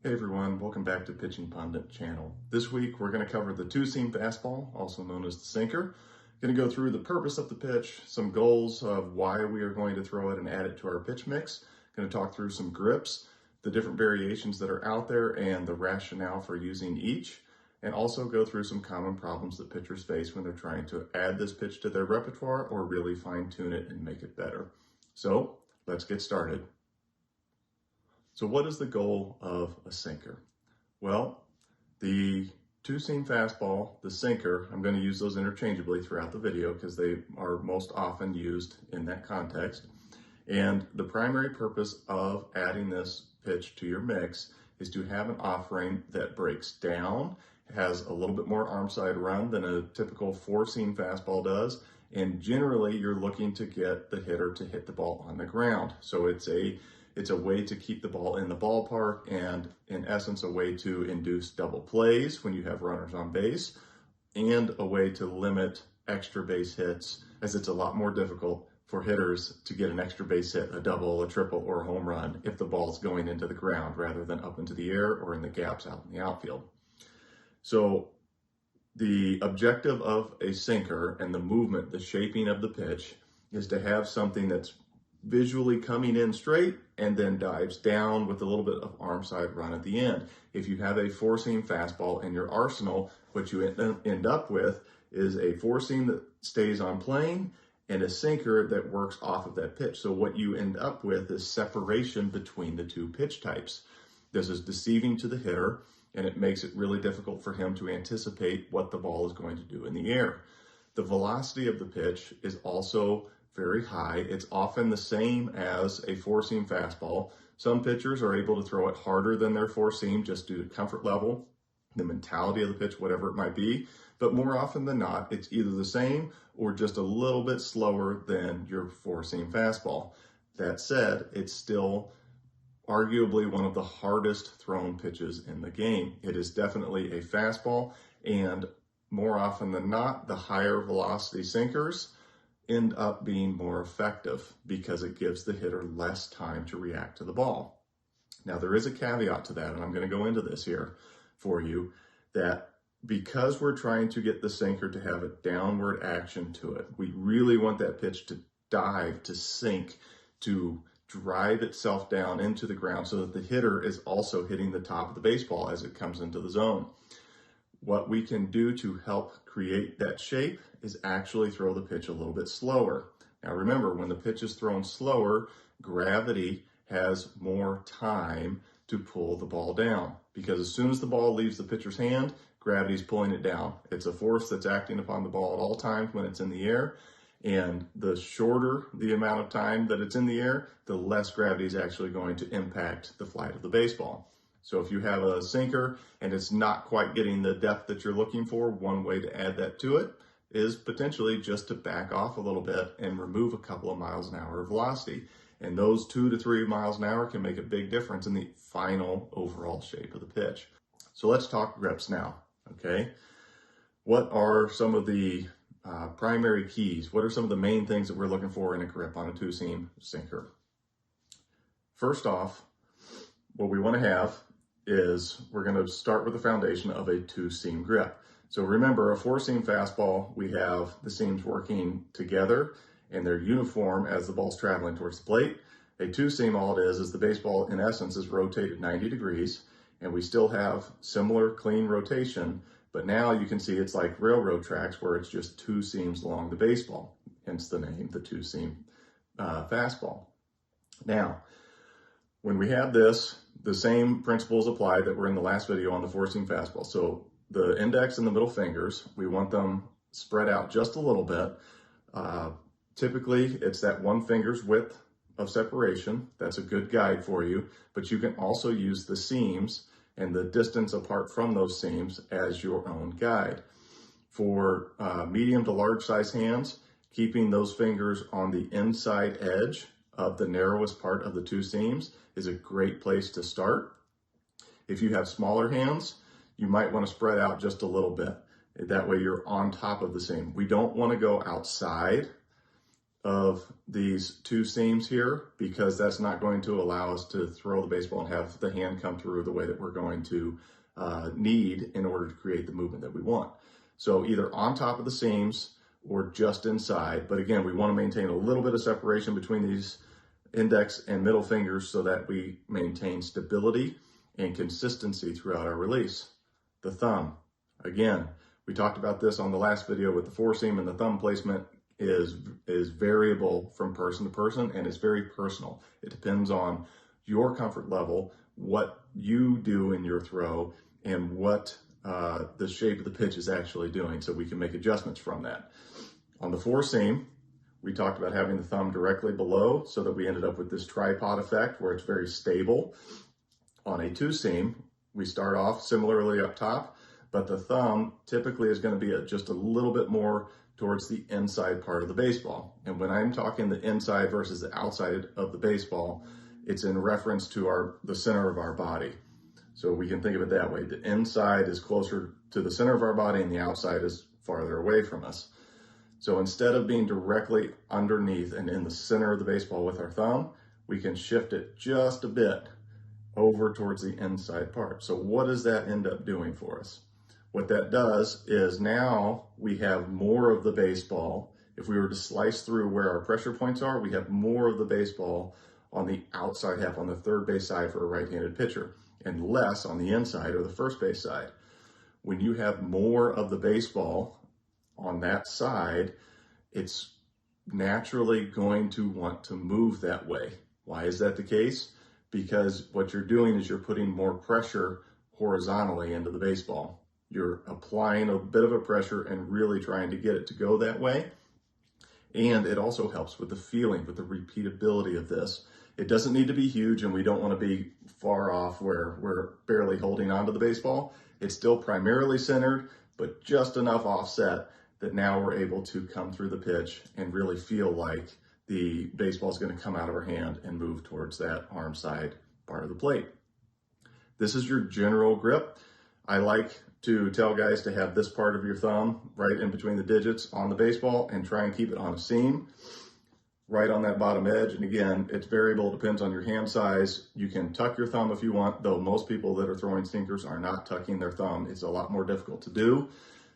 Hey everyone, welcome back to Pitching Pundit channel. This week we're going to cover the two-seam fastball, also known as the sinker. Going to go through the purpose of the pitch, some goals of why we are going to throw it and add it to our pitch mix. Going to talk through some grips, the different variations that are out there and the rationale for using each, and also go through some common problems that pitchers face when they're trying to add this pitch to their repertoire or really fine-tune it and make it better. So let's get started. So what is the goal of a sinker? Well, the two-seam fastball, the sinker, I'm going to use those interchangeably throughout the video because they are most often used in that context. And the primary purpose of adding this pitch to your mix is to have an offering that breaks down, has a little bit more arm side run than a typical four-seam fastball does, and generally you're looking to get the hitter to hit the ball on the ground. So it's a way to keep the ball in the ballpark and, in essence, a way to induce double plays when you have runners on base, and a way to limit extra base hits, as it's a lot more difficult for hitters to get an extra base hit, a double, a triple, or a home run if the ball's going into the ground rather than up into the air or in the gaps out in the outfield. So the objective of a sinker and the movement, the shaping of the pitch, is to have something that's visually coming in straight and then dives down with a little bit of arm side run at the end. If you have a four-seam fastball in your arsenal, what you end up with is a four-seam that stays on plane and a sinker that works off of that pitch. So what you end up with is separation between the two pitch types. This is deceiving to the hitter, and it makes it really difficult for him to anticipate what the ball is going to do in the air. The velocity of the pitch is also very high. It's often the same as a four-seam fastball. Some pitchers are able to throw it harder than their four-seam just due to comfort level, the mentality of the pitch, whatever it might be. But more often than not, it's either the same or just a little bit slower than your four-seam fastball. That said, it's still arguably one of the hardest thrown pitches in the game. It is definitely a fastball, and more often than not, the higher velocity sinkers end up being more effective because it gives the hitter less time to react to the ball. Now, there is a caveat to that, and I'm going to go into this here for you, that because we're trying to get the sinker to have a downward action to it, we really want that pitch to dive, to sink, to drive itself down into the ground so that the hitter is also hitting the top of the baseball as it comes into the zone. What we can do to help create that shape is actually throw the pitch a little bit slower. Now remember, when the pitch is thrown slower, gravity has more time to pull the ball down, because as soon as the ball leaves the pitcher's hand, gravity is pulling it down. It's a force that's acting upon the ball at all times when it's in the air, and the shorter the amount of time that it's in the air, the less gravity is actually going to impact the flight of the baseball. So if you have a sinker and it's not quite getting the depth that you're looking for, one way to add that to it is potentially just to back off a little bit and remove a couple of miles an hour of velocity. And those 2 to 3 miles an hour can make a big difference in the final overall shape of the pitch. So let's talk grips now, okay? What are some of the primary keys? What are some of the main things that we're looking for in a grip on a two-seam sinker? First off, what we want to have is we're going to start with the foundation of a two-seam grip. So remember, a four-seam fastball, we have the seams working together and they're uniform as the ball's traveling towards the plate. A two-seam, all it is the baseball in essence is rotated 90 degrees, and we still have similar clean rotation, but now you can see it's like railroad tracks where it's just two seams along the baseball, hence the name, the two-seam fastball. Now, when we have this, the same principles apply that were in the last video on the four-seam fastball. So the index and the middle fingers, we want them spread out just a little bit. Typically, it's that one finger's width of separation. That's a good guide for you, but you can also use the seams and the distance apart from those seams as your own guide. For medium to large size hands, keeping those fingers on the inside edge of the narrowest part of the two seams is a great place to start. If you have smaller hands, you might want to spread out just a little bit. That way you're on top of the seam. We don't want to go outside of these two seams here, because that's not going to allow us to throw the baseball and have the hand come through the way that we're going to need in order to create the movement that we want. So either on top of the seams or just inside. But again, we want to maintain a little bit of separation between these index and middle fingers so that we maintain stability and consistency throughout our release. The thumb. Again, we talked about this on the last video with the foreseam, and the thumb placement is variable from person to person, and it's very personal. It depends on your comfort level, what you do in your throw, and what the shape of the pitch is actually doing, so we can make adjustments from that. On the foreseam, we talked about having the thumb directly below so that we ended up with this tripod effect where it's very stable. On a two seam, we start off similarly up top, but the thumb typically is going to be just a little bit more towards the inside part of the baseball. And when I'm talking the inside versus the outside of the baseball, it's in reference to the center of our body. So we can think of it that way. The inside is closer to the center of our body and the outside is farther away from us. So instead of being directly underneath and in the center of the baseball with our thumb, we can shift it just a bit over towards the inside part. So what does that end up doing for us? What that does is now we have more of the baseball. If we were to slice through where our pressure points are, we have more of the baseball on the outside half, on the third base side for a right-handed pitcher, and less on the inside or the first base side. When you have more of the baseball on that side, it's naturally going to want to move that way. Why is that the case? Because what you're doing is you're putting more pressure horizontally into the baseball. You're applying a bit of a pressure and really trying to get it to go that way. And it also helps with the feeling, with the repeatability of this. It doesn't need to be huge, and we don't want to be far off where we're barely holding onto the baseball. It's still primarily centered, but just enough offset that now we're able to come through the pitch and really feel like the baseball is going to come out of our hand and move towards that arm side part of the plate. This is your general grip. I like to tell guys to have this part of your thumb right in between the digits on the baseball and try and keep it on a seam right on that bottom edge. And again, it's variable, depends on your hand size. You can tuck your thumb if you want, though most people that are throwing sinkers are not tucking their thumb. It's a lot more difficult to do.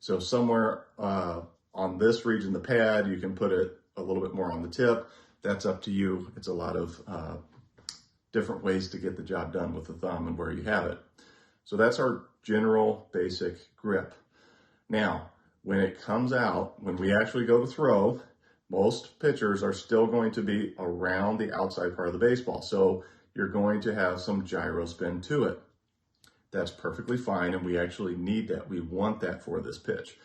So somewhere on this region, the pad, you can put it a little bit more on the tip. That's up to you. It's a lot of different ways to get the job done with the thumb and where you have it. So that's our general basic grip. Now, when it comes out, when we actually go to throw, most pitchers are still going to be around the outside part of the baseball. So you're going to have some gyro spin to it. That's perfectly fine, and we actually need that. We want that for this pitch.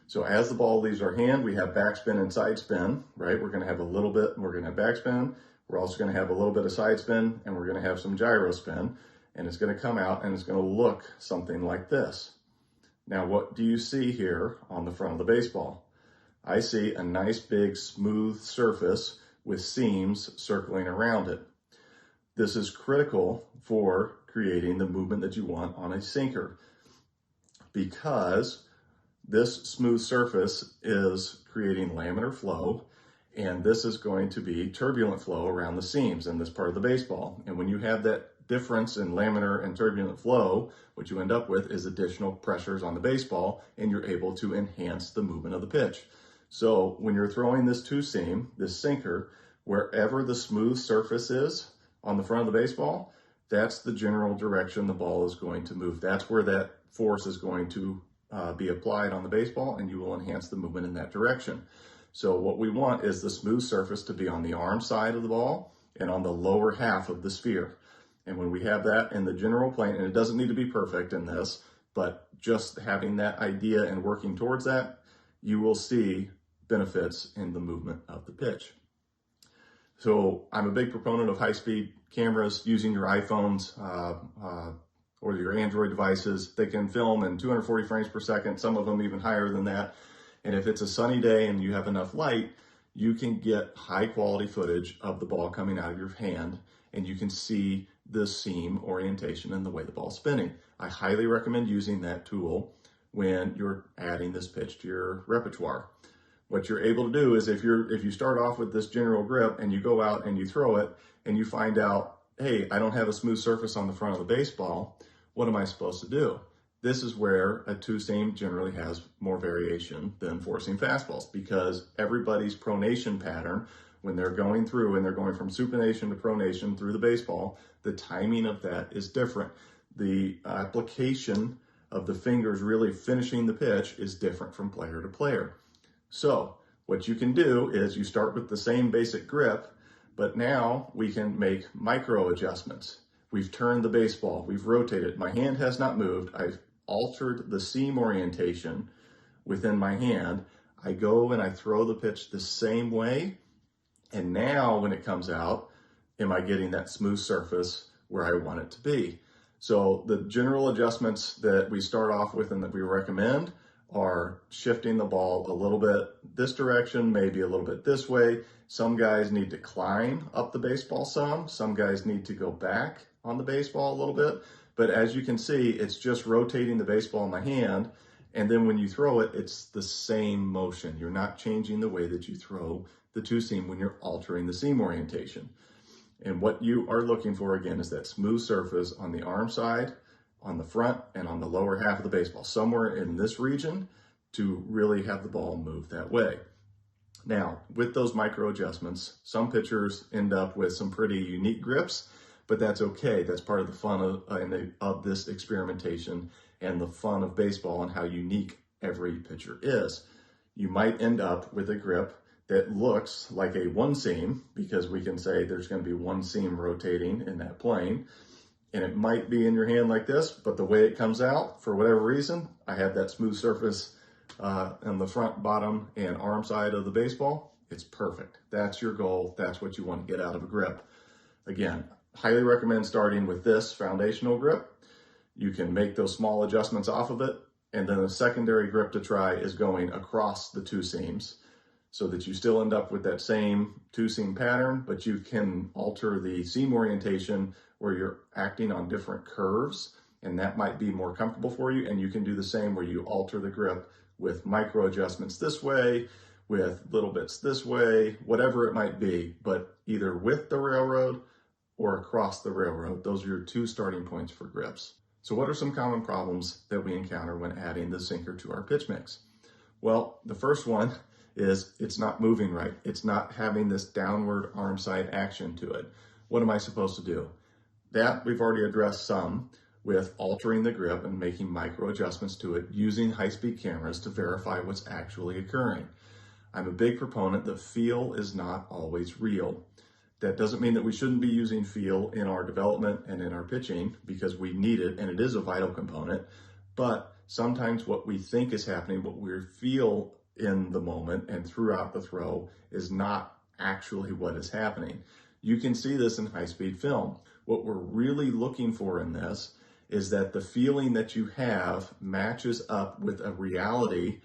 So as the ball leaves our hand, we have backspin and side spin, right? We're going to have a little bit, we're going to have backspin. We're also going to have a little bit of side spin, and we're going to have some gyro spin, and it's going to come out and it's going to look something like this. Now, what do you see here on the front of the baseball? I see a nice big smooth surface with seams circling around it. This is critical for creating the movement that you want on a sinker, because this smooth surface is creating laminar flow, and this is going to be turbulent flow around the seams in this part of the baseball. And when you have that difference in laminar and turbulent flow, what you end up with is additional pressures on the baseball, and you're able to enhance the movement of the pitch. So when you're throwing this two seam, this sinker, wherever the smooth surface is on the front of the baseball, that's the general direction the ball is going to move. That's where that force is going to be applied on the baseball, and you will enhance the movement in that direction. So what we want is the smooth surface to be on the arm side of the ball and on the lower half of the sphere. And when we have that in the general plane, and it doesn't need to be perfect in this, but just having that idea and working towards that, you will see benefits in the movement of the pitch. So I'm a big proponent of high-speed cameras using your iPhones or your Android devices. They can film in 240 frames per second, some of them even higher than that. And if it's a sunny day and you have enough light, you can get high-quality footage of the ball coming out of your hand, and you can see the seam orientation and the way the ball's spinning. I highly recommend using that tool when you're adding this pitch to your repertoire. What you're able to do is if you start off with this general grip and you go out and you throw it and you find out, hey, I don't have a smooth surface on the front of the baseball, what am I supposed to do? This is where a two-seam generally has more variation than four-seam fastballs, because everybody's pronation pattern, when they're going through and they're going from supination to pronation through the baseball, the timing of that is different. The application of the fingers really finishing the pitch is different from player to player. So what you can do is you start with the same basic grip, but now we can make micro adjustments. We've turned the baseball, we've rotated. My hand has not moved. I've altered the seam orientation within my hand. I go and I throw the pitch the same way. And now when it comes out, am I getting that smooth surface where I want it to be? So the general adjustments that we start off with and that we recommend are shifting the ball a little bit this direction, maybe a little bit this way. Some guys need to climb up the baseball some guys need to go back on the baseball a little bit. But as you can see, it's just rotating the baseball in my hand. And then when you throw it, it's the same motion. You're not changing the way that you throw the two seam when you're altering the seam orientation. And what you are looking for, again, is that smooth surface on the arm side, on the front, and on the lower half of the baseball, somewhere in this region, to really have the ball move that way. Now, with those micro adjustments, some pitchers end up with some pretty unique grips, but that's okay. That's part of the fun of this experimentation and the fun of baseball and how unique every pitcher is. You might end up with a grip that looks like a one seam, because we can say there's going to be one seam rotating in that plane, and it might be in your hand like this, but the way it comes out, for whatever reason, I have that smooth surface on the front, bottom, and arm side of the baseball. It's perfect. That's your goal. That's what you want to get out of a grip. Again, highly recommend starting with this foundational grip. You can make those small adjustments off of it, and then a secondary grip to try is going across the two seams so that you still end up with that same two seam pattern, but you can alter the seam orientation where you're acting on different curves, and that might be more comfortable for you. And you can do the same where you alter the grip with micro adjustments this way, with little bits this way, whatever it might be, but either with the railroad or across the railroad. Those are your two starting points for grips. So what are some common problems that we encounter when adding the sinker to our pitch mix? Well, the first one is it's not moving right. It's not having this downward arm side action to it. What am I supposed to do? That we've already addressed some with altering the grip and making micro adjustments to it using high-speed cameras to verify what's actually occurring. I'm a big proponent that feel is not always real. That doesn't mean that we shouldn't be using feel in our development and in our pitching, because we need it and it is a vital component. But sometimes what we think is happening, what we feel in the moment and throughout the throw, is not actually what is happening. You can see this in high-speed film. What we're really looking for in this is that the feeling that you have matches up with a reality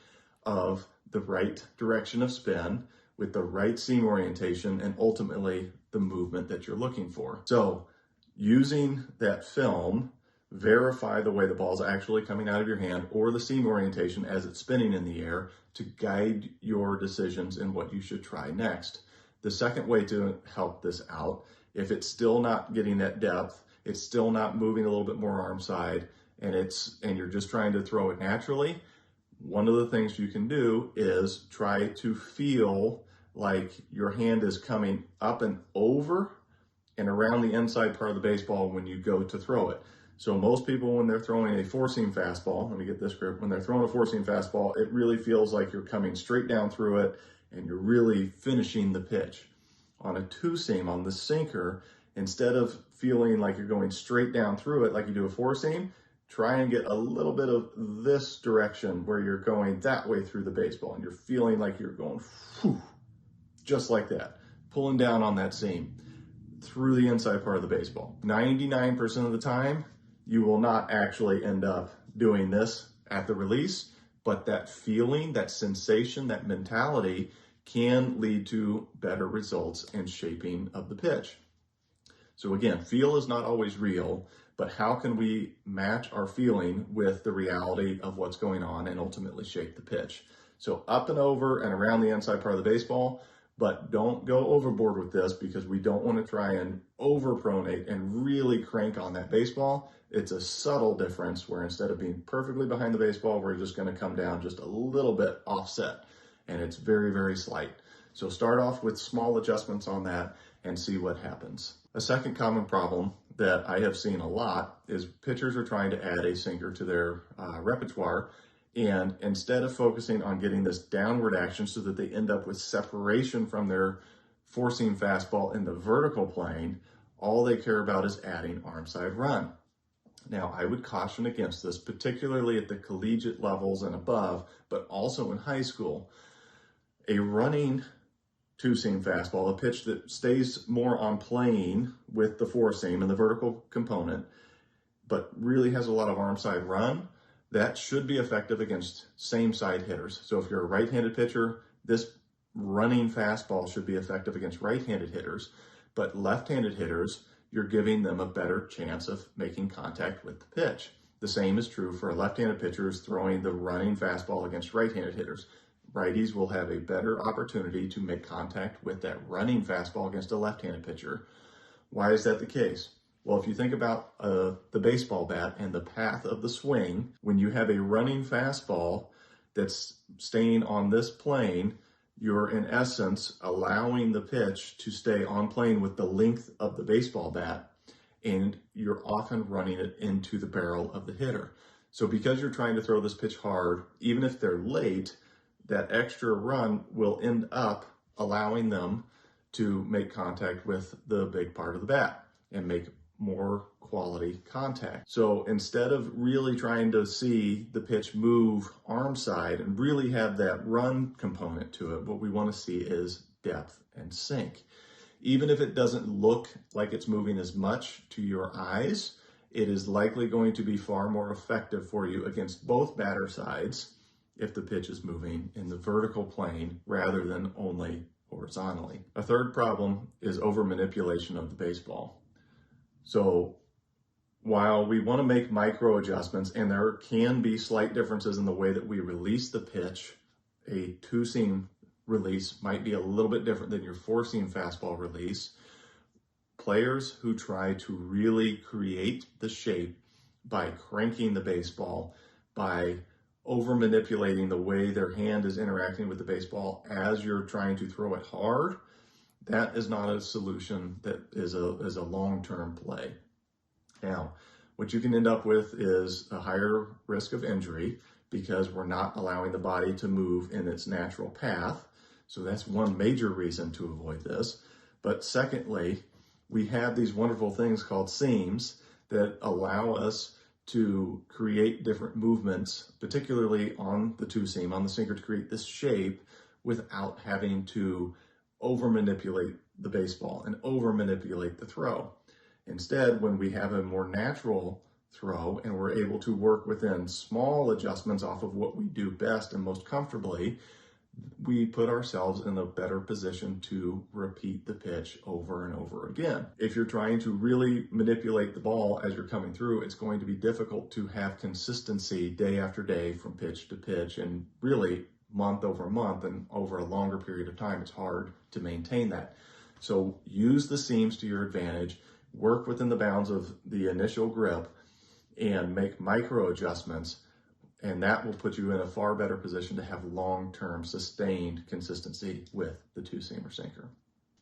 of the right direction of spin, with the right seam orientation, and ultimately the movement that you're looking for. So using that film, verify the way the ball's actually coming out of your hand or the seam orientation as it's spinning in the air to guide your decisions in what you should try next. The second way to help this out, if it's still not getting that depth, it's still not moving a little bit more arm side, and you're just trying to throw it naturally, one of the things you can do is try to feel like your hand is coming up and over and around the inside part of the baseball when you go to throw it. So most people, when they're throwing a four-seam fastball, let me get this grip, when they're throwing a four-seam fastball, it really feels like you're coming straight down through it and you're really finishing the pitch. On a two-seam, on the sinker, instead of feeling like you're going straight down through it like you do a four-seam, try and get a little bit of this direction where you're going that way through the baseball and you're feeling like you're going whew, just like that, pulling down on that seam through the inside part of the baseball. 99% of the time, you will not actually end up doing this at the release, but that feeling, that sensation, that mentality can lead to better results in shaping of the pitch. So again, feel is not always real, but how can we match our feeling with the reality of what's going on and ultimately shape the pitch? So up and over and around the inside part of the baseball, but don't go overboard with this because we don't want to try and overpronate and really crank on that baseball. It's a subtle difference where instead of being perfectly behind the baseball, we're just going to come down just a little bit offset, and it's very, very slight. So start off with small adjustments on that and see what happens. A second common problem that I have seen a lot is pitchers are trying to add a sinker to their repertoire, and instead of focusing on getting this downward action so that they end up with separation from their four-seam fastball in the vertical plane, all they care about is adding arm side run. Now, I would caution against this, particularly at the collegiate levels and above, but also in high school. A running two-seam fastball, a pitch that stays more on plane with the four-seam and the vertical component, but really has a lot of arm side run, that should be effective against same-side hitters. So if you're a right-handed pitcher, this running fastball should be effective against right-handed hitters, but left-handed hitters, you're giving them a better chance of making contact with the pitch. The same is true for left-handed pitchers throwing the running fastball against right-handed hitters. Righties will have a better opportunity to make contact with that running fastball against a left-handed pitcher. Why is that the case? Well, if you think about the baseball bat and the path of the swing, when you have a running fastball that's staying on this plane, you're in essence allowing the pitch to stay on plane with the length of the baseball bat, and you're often running it into the barrel of the hitter. So because you're trying to throw this pitch hard, even if they're late, that extra run will end up allowing them to make contact with the big part of the bat and make more quality contact. So instead of really trying to see the pitch move arm side and really have that run component to it, what we want to see is depth and sink. Even if it doesn't look like it's moving as much to your eyes, it is likely going to be far more effective for you against both batter sides if the pitch is moving in the vertical plane rather than only horizontally. A third problem is over manipulation of the baseball. So while we want to make micro adjustments, and there can be slight differences in the way that we release the pitch, a two-seam release might be a little bit different than your four-seam fastball release. Players who try to really create the shape by cranking the baseball, by over manipulating the way their hand is interacting with the baseball as you're trying to throw it hard, that is not a solution that is a long-term play. Now, what you can end up with is a higher risk of injury because we're not allowing the body to move in its natural path. So that's one major reason to avoid this. But secondly, we have these wonderful things called seams that allow us to create different movements, particularly on the two-seam, on the sinker, to create this shape without having to over-manipulate the baseball and over-manipulate the throw. Instead, when we have a more natural throw and we're able to work within small adjustments off of what we do best and most comfortably, we put ourselves in a better position to repeat the pitch over and over again. If you're trying to really manipulate the ball as you're coming through, it's going to be difficult to have consistency day after day from pitch to pitch, and really month over month and over a longer period of time, it's hard to maintain that. So use the seams to your advantage, work within the bounds of the initial grip, and make micro adjustments, and that will put you in a far better position to have long-term sustained consistency with the two-seam or sinker.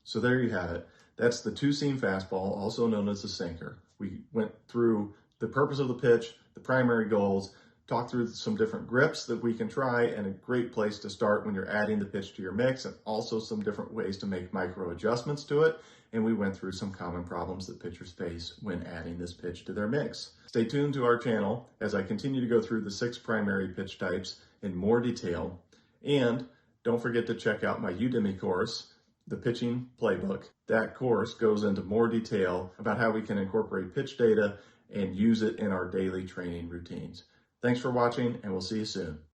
So there you have it. That's the two-seam fastball, also known as the sinker. We went through the purpose of the pitch, the primary goals, talked through some different grips that we can try, and a great place to start when you're adding the pitch to your mix, and also some different ways to make micro adjustments to it. And we went through some common problems that pitchers face when adding this pitch to their mix. Stay tuned to our channel as I continue to go through the 6 primary pitch types in more detail. And don't forget to check out my Udemy course, The Pitching Playbook. That course goes into more detail about how we can incorporate pitch data and use it in our daily training routines. Thanks for watching, and we'll see you soon.